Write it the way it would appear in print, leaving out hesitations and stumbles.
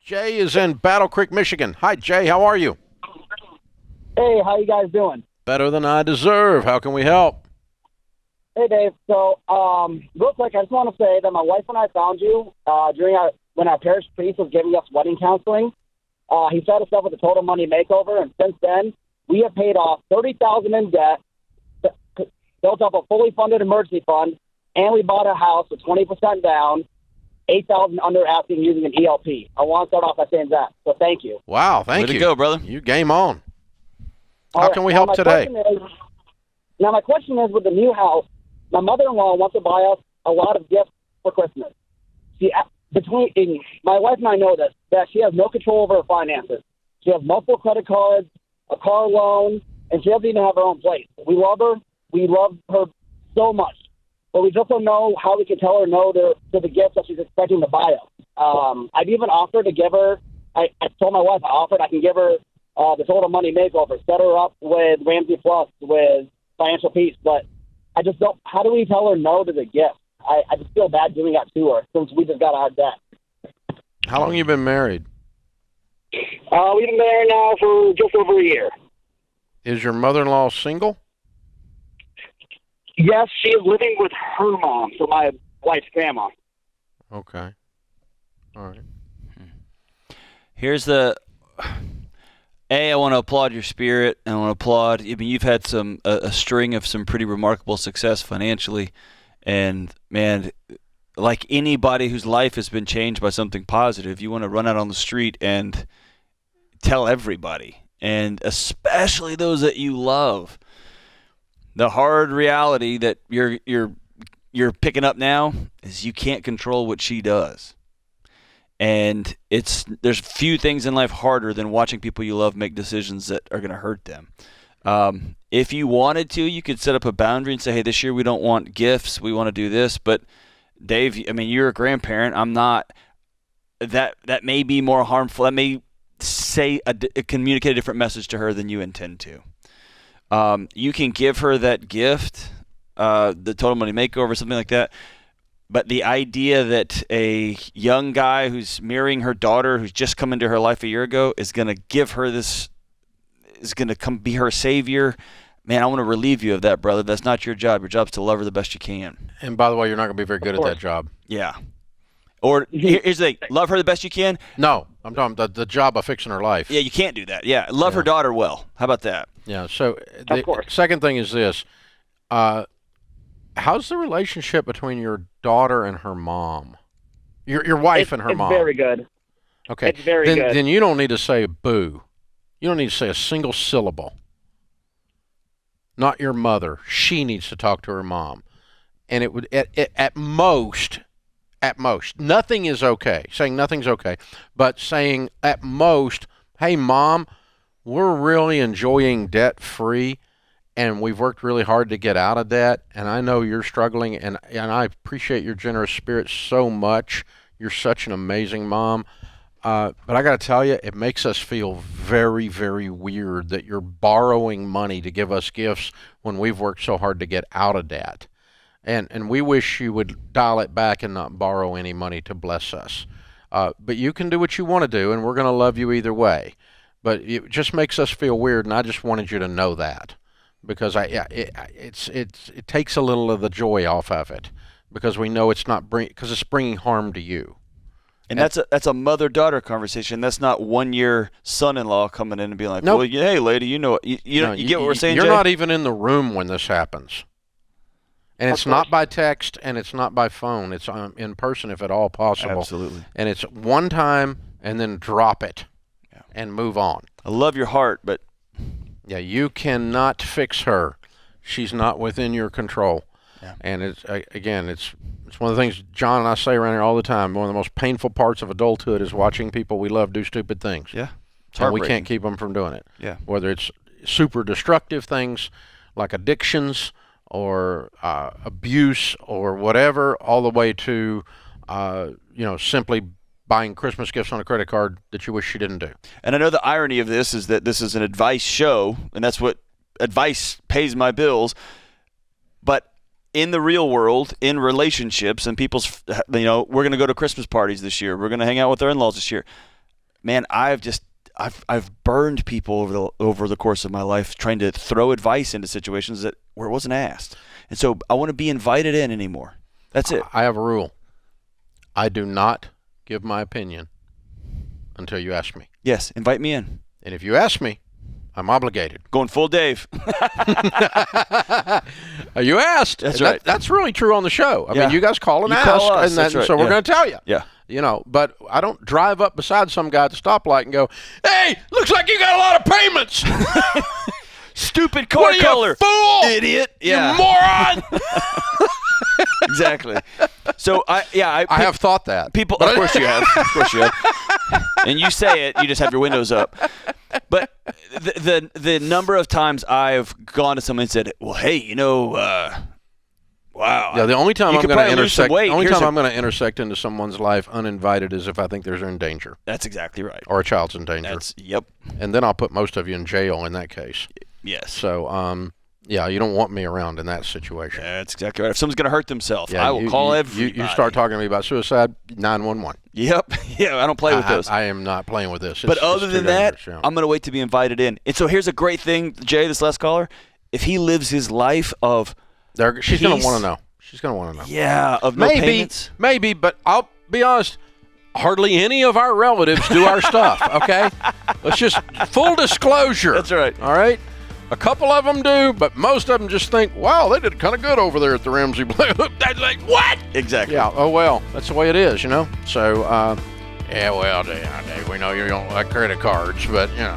Jay is in Battle Creek, Michigan. Hi, Jay. How are you? Hey, how you guys doing? Better than I deserve. How can we help? Hey, Dave. So, real quick, I just want to say that my wife and I found you when our parish priest was giving us wedding counseling. He set us up with a total money makeover, and since then, we have paid off $30,000 in debt, built up a fully funded emergency fund, and we bought a house with 20% down, $8,000 under asking using an ELP. I want to start off by saying that. So, thank you. Wow, thank you. Way to go, brother. You game on. All How right, can we now help my today? My question is, with the new house, my mother-in-law wants to buy us a lot of gifts for Christmas. My wife and I know this, that she has no control over her finances. She has multiple credit cards, a car loan, and she doesn't even have her own place. We love her. We love her so much. But we just don't know how we can tell her no to the gifts that she's expecting to buy us. I've even offered to give her, I told my wife I can give her the total money makeover, set her up with Ramsey Plus, with Financial Peace, but I just don't. How do we tell her no to the gift? I just feel bad doing that to her since we just got out of debt. How long have you been married? We've been married now for just over a year. Is your mother-in-law single? Yes, she is living with her mom, so my wife's grandma. Okay. All right. Here's the I want to applaud your spirit, and I want to applaud. I mean, you've had a string of some pretty remarkable success financially, and man, like anybody whose life has been changed by something positive, you want to run out on the street and tell everybody, and especially those that you love. The hard reality that you're picking up now is you can't control what she does. And there's few things in life harder than watching people you love make decisions that are going to hurt them. If you wanted to, you could set up a boundary and say, hey, this year we don't want gifts. We want to do this. But Dave, I mean, you're a grandparent. I'm not. That may be more harmful. That may communicate a different message to her than you intend to. You can give her that gift, the total money makeover, something like that. But the idea that a young guy who's marrying her daughter, who's just come into her life a year ago, is going to give her this, is going to come be her savior, man, I want to relieve you of that, brother. That's not your job. Your job's to love her the best you can. And by the way, you're not going to be very good at that job. Yeah. Or here's the thing, love her the best you can. No, I'm talking the job of fixing her life. Yeah, you can't do that. Yeah, love her daughter well. How about that? Yeah, so the second thing is this. How's the relationship between your daughter and her mom? Your wife and her mom? It's very good. Okay. It's very good. Then you don't need to say boo. You don't need to say a single syllable. Not your mother. She needs to talk to her mom. And it would, at most, nothing is okay. Saying nothing's okay. But saying at most, hey, Mom, we're really enjoying debt-free, and we've worked really hard to get out of debt, and I know you're struggling, and I appreciate your generous spirit so much. You're such an amazing mom. But I got to tell you, it makes us feel very, very weird that you're borrowing money to give us gifts when we've worked so hard to get out of debt. And we wish you would dial it back and not borrow any money to bless us. But you can do what you want to do, and we're going to love you either way. But it just makes us feel weird, and I just wanted you to know that. Because it takes a little of the joy off of it, because we know it's bringing harm to you. And that's a mother-daughter conversation. That's not one-year son-in-law coming in and being like, nope. Well, hey, lady, you know, you get what we're saying, You're Jay? not even in the room when this happens. And it's not by text, and it's not by phone. It's in person if at all possible. Absolutely. And it's one time, and then drop it and move on. I love your heart, but... Yeah, you cannot fix her. She's not within your control. Yeah. And it's one of the things John and I say around here all the time. One of the most painful parts of adulthood is watching people we love do stupid things. Yeah. And we can't keep them from doing it. Yeah. Whether it's super destructive things like addictions or abuse or whatever, all the way to simply buying Christmas gifts on a credit card that you wish you didn't do. And I know the irony of this is that this is an advice show, and that's what advice pays my bills. But in the real world, in relationships, and people's, we're going to go to Christmas parties this year. We're going to hang out with our in-laws this year. man, I've burned people over the course of my life trying to throw advice into situations where it wasn't asked. And so I want to be invited in anymore. That's it. I have a rule. I do not give my opinion until you ask me. Yes, invite me in. And if you ask me, I'm obligated. Going full Dave. You asked. That's right. That's really true on the show. I mean, you guys call and You ask, call us. and That's right. so we're going to tell you. Yeah. You know, but I don't drive up beside some guy at the stoplight and go, "Hey, looks like you got a lot of payments." Stupid car What are you, color. fool? Idiot. Yeah. You moron. Exactly. So I have thought that. People, of course you have. Of course you have. And you say it, you just have your windows up. But the number of times I've gone to someone and said, "Well, hey, wow." Yeah, the only time You I'm could going to probably lose some intersect, weight. only Here's time a- I'm going to intersect into someone's life uninvited is if I think they're in danger That's exactly right. or a child's in danger, Yep. and then I'll put most of you in jail in that case. Yes. So, yeah, you don't want me around in that situation. That's exactly right. If someone's going to hurt themselves, Yeah, I will call everybody. You start talking to me about suicide, 911. Yep. Yeah, I don't play with those. I am not playing with this. But It's other too than that, dangerous, yeah. I'm going to wait to be invited in. And so here's a great thing, Jay, this last caller. If he lives his life of She's going peace- to want to know. She's going to want to know. Yeah, of no payments. Maybe, but I'll be honest, hardly any of our relatives do our stuff, okay? Let's just, full disclosure. That's right. All right? A couple of them do, but most of them just think, wow, they did kind of good over there at the Ramsey Blue. That's like, what? Exactly. Yeah, oh, well, that's the way it is, you know? So, yeah, well, Dave, we know you don't like credit cards, but, you know,